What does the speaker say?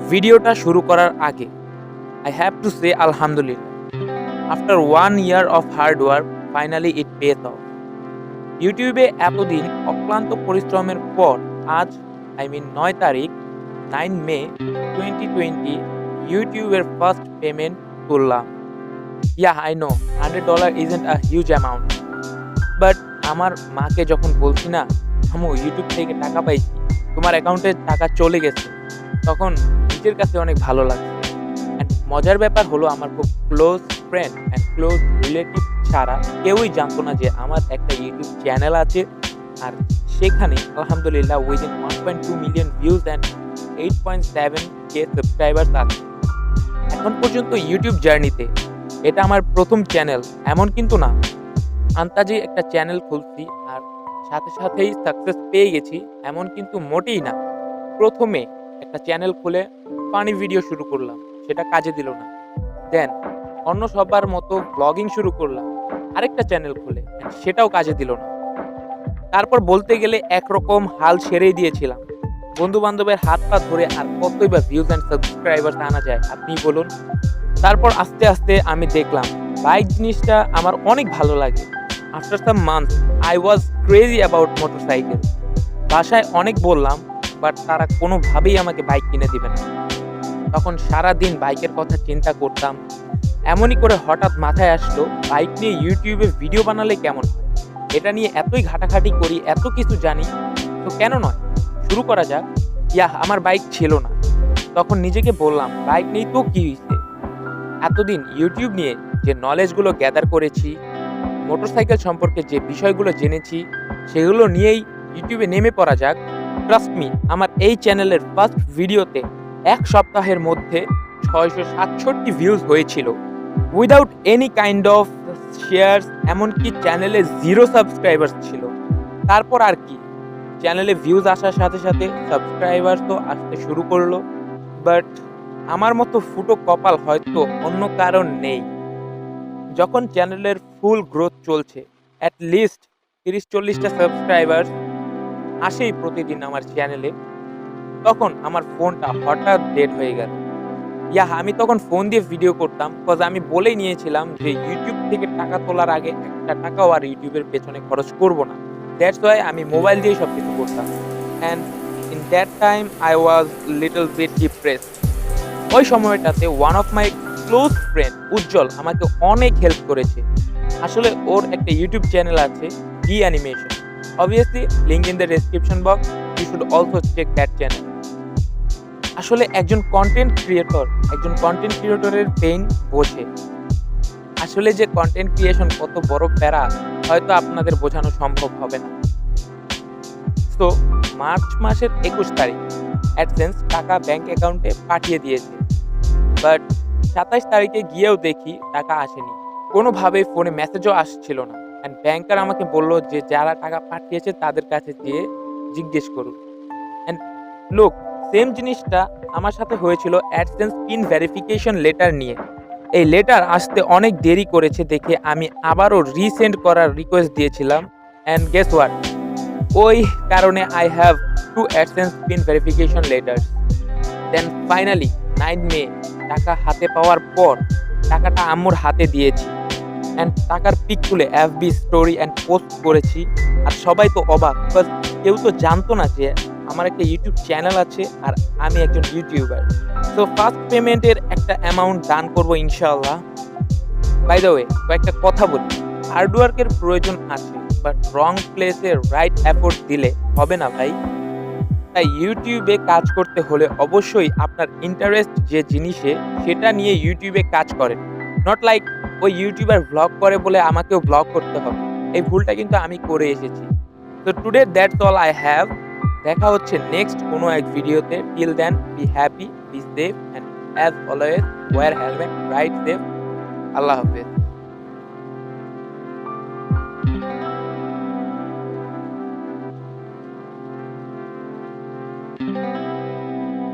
ভিডিওটা শুরু করার আগে I have to say Alhamdulillah. After 1 year of hard work, finally it pays off. ইউটিউবে এতদিন অক্লান্ত পরিশ্রমের পর আজ 9 তারিখ 9 মে 2020 ইউটিউবের ফার্স্ট পেমেন্ট তুললাম। Yeah, I know $100 isn't a huge amount. But আমার মাকে যখন বলছি না, আম্মু ইউটিউব থেকে টাকা পাইছি, তোমার অ্যাকাউন্টে টাকা চলে গেছে, তখন নিজের কাছে অনেক ভালো লাগছে। অ্যান্ড মজার ব্যাপার হলো আমার খুব close friend and close relative ছাড়া কেউই জানতো না যে আমার একটা ইউটিউব চ্যানেল আছে, আর সেখানে আলহামদুলিল্লাহ within 1.2 million views and 8.7K subscribers আছে। এখন পর্যন্ত ইউটিউব জার্নিতে এটা আমার প্রথম চ্যানেল এমন কিন্তু না, আন্তাজে একটা চ্যানেল খুলছি আর সাথে সাথেই সাকসেস পেয়ে গেছি এমন কিন্তু মোটেই না। প্রথমে একটা চ্যানেল খুলে ফানি ভিডিও শুরু করলাম, সেটা কাজে দিল না। দেন অন্য সবার মতো ব্লগিং শুরু করলাম আরেকটা চ্যানেল খুলে, সেটাও কাজে দিল না। তারপর বলতে গেলে একরকম হাল ছেড়েই দিয়েছিলাম। বন্ধু বান্ধবের হাত পা ধরে আর কতই বা ভিউজ অ্যান্ড সাবস্ক্রাইবার্স আনা যায় আপনি বলুন। তারপর আস্তে আস্তে আমি দেখলাম বাইক জিনিসটা আমার অনেক ভালো লাগে। After some month I was crazy about motorcycle. বাসায় অনেক বললাম, বাট তারা কোনোভাবেই আমাকে বাইক কিনে দিবে না। তখন সারা দিন বাইকের কথা চিন্তা করতাম। এমনই করে হঠাৎ মাথায় আসলো বাইক নিয়ে ইউটিউবে ভিডিও বানালে কেমন হয়। এটা নিয়ে এতই ঘাটাঘাটি করি, এত কিছু জানি, তো কেন নয়, শুরু করা যাক। আমার বাইক ছিল না। তখন নিজেকে বললাম বাইক নেই তো কি হয়েছে, এতদিন ইউটিউব নিয়ে যে নলেজগুলো গ্যাদার করেছি, মোটরসাইকেল সম্পর্কে যে বিষয়গুলো জেনেছি, সেগুলো নিয়েই ইউটিউবে নেমে পড়া যাক। ট্রাস্ট মি, আমার এই চ্যানেলের ফার্স্ট ভিডিওতে 1 সপ্তাহের মধ্যে 667 ভিউজ হয়েছিল without any kind of shares, এমনকি চ্যানেলে 0 সাবস্ক্রাইবার্স ছিল। তারপর আর কি, চ্যানেলে ভিউজ আসার সাথে সাথে সাবস্ক্রাইবার্স তো আসতে শুরু করলো, বাট আমার মতো ফুটো কপাল হয়তো অন্য কারণ নেই। যখন চ্যানেলের ফুল গ্রোথ চলছে, অ্যাট লিস্ট 30-40টা সাবস্ক্রাইবার আসেই প্রতিদিন আমার চ্যানেলে, তখন আমার ফোনটা হঠাৎ ডেড হয়ে গেল। আমি তখন ফোন দিয়ে ভিডিও করতাম, বিকজ আমি বলেই নিয়েছিলাম যে ইউটিউব থেকে টাকা তোলার আগে একটা টাকাও আর ইউটিউবের পেছনে খরচ করব না। দ্যাটস ওয়াই আমি মোবাইল দিয়েই সব কিছু করতাম। And in that time I was little bit depressed. ওই সময়টাতে one of my close friend Ujjwal আমাকে অনেক হেল্প করেছে। আসলে ওর একটা ইউটিউব চ্যানেল আছে, D animation. Obviously link in the description box, you should also check that channel. আসলে একজন কন্টেন্ট ক্রিয়েটরের পেইন বোঝে। আসলে যে কন্টেন্ট ক্রিয়েশন কত বড় প্যারা হয়তো আপনাদের বোঝানো সম্ভব হবে না। তো মার্চ মাসের 21 তারিখ অ্যাডসেন্স টাকা ব্যাংক অ্যাকাউন্টে পাঠিয়ে দিয়েছে, বাট 27 তারিখে গিয়েও দেখি টাকা আসেনি। কোনোভাবেই ফোনে মেসেজও আসছিল না। অ্যান্ড ব্যাংকার আমাকে বললো যে যারা টাকা পাঠিয়েছে তাদের কাছে গিয়ে জিজ্ঞেস করুন। অ্যান্ড লোক সেম জিনিসটা আমার সাথে হয়েছিল অ্যাডসেন্স পিন ভেরিফিকেশন লেটার নিয়ে। এই লেটার আসতে অনেক দেরি করেছে দেখে আমি আবারও রিসেন্ড করার রিকোয়েস্ট দিয়েছিলাম। অ্যান্ড গেস হোয়াট, ওই কারণে I have 2 AdSense PIN verification letters. Then finally 9 May টাকা হাতে পাওয়ার পর টাকাটা আম্মুর হাতে দিয়েছি। অ্যান্ড টাকার পিক তুলে FB স্টোরি অ্যান্ড পোস্ট করেছি। আর সবাই তো অবাক, বিকজ কেউ তো জানতো না যে আমার একটা ইউটিউব চ্যানেল আছে আর আমি একজন ইউটিউবার। তো ফার্স্ট পেমেন্টের একটা অ্যামাউন্ট দান করবো ইনশাআল্লাহ। বাই দ্য ওয়ে, কয়েকটা কথা বলি, হার্ডওয়ার্কের প্রয়োজন আছে, বাট রং প্লেসে রাইট এফোর্ট দিলে হবে না ভাই। তাই ইউটিউবে কাজ করতে হলে অবশ্যই আপনার ইন্টারেস্ট যে জিনিসে সেটা নিয়ে ইউটিউবে কাজ করেন। নট লাইক ওই ইউটিউবার ভ্লগ করে বলে আমাকেও ভ্লগ করতে হবে। এই ভুলটা কিন্তু আমি করে এসেছি। তো today that's all I have. দেখা হচ্ছে নেক্সট কোনো এক ভিডিওতে। Till then be happy, be safe and as always wear helmet, ride safe. Allah হাফেজ।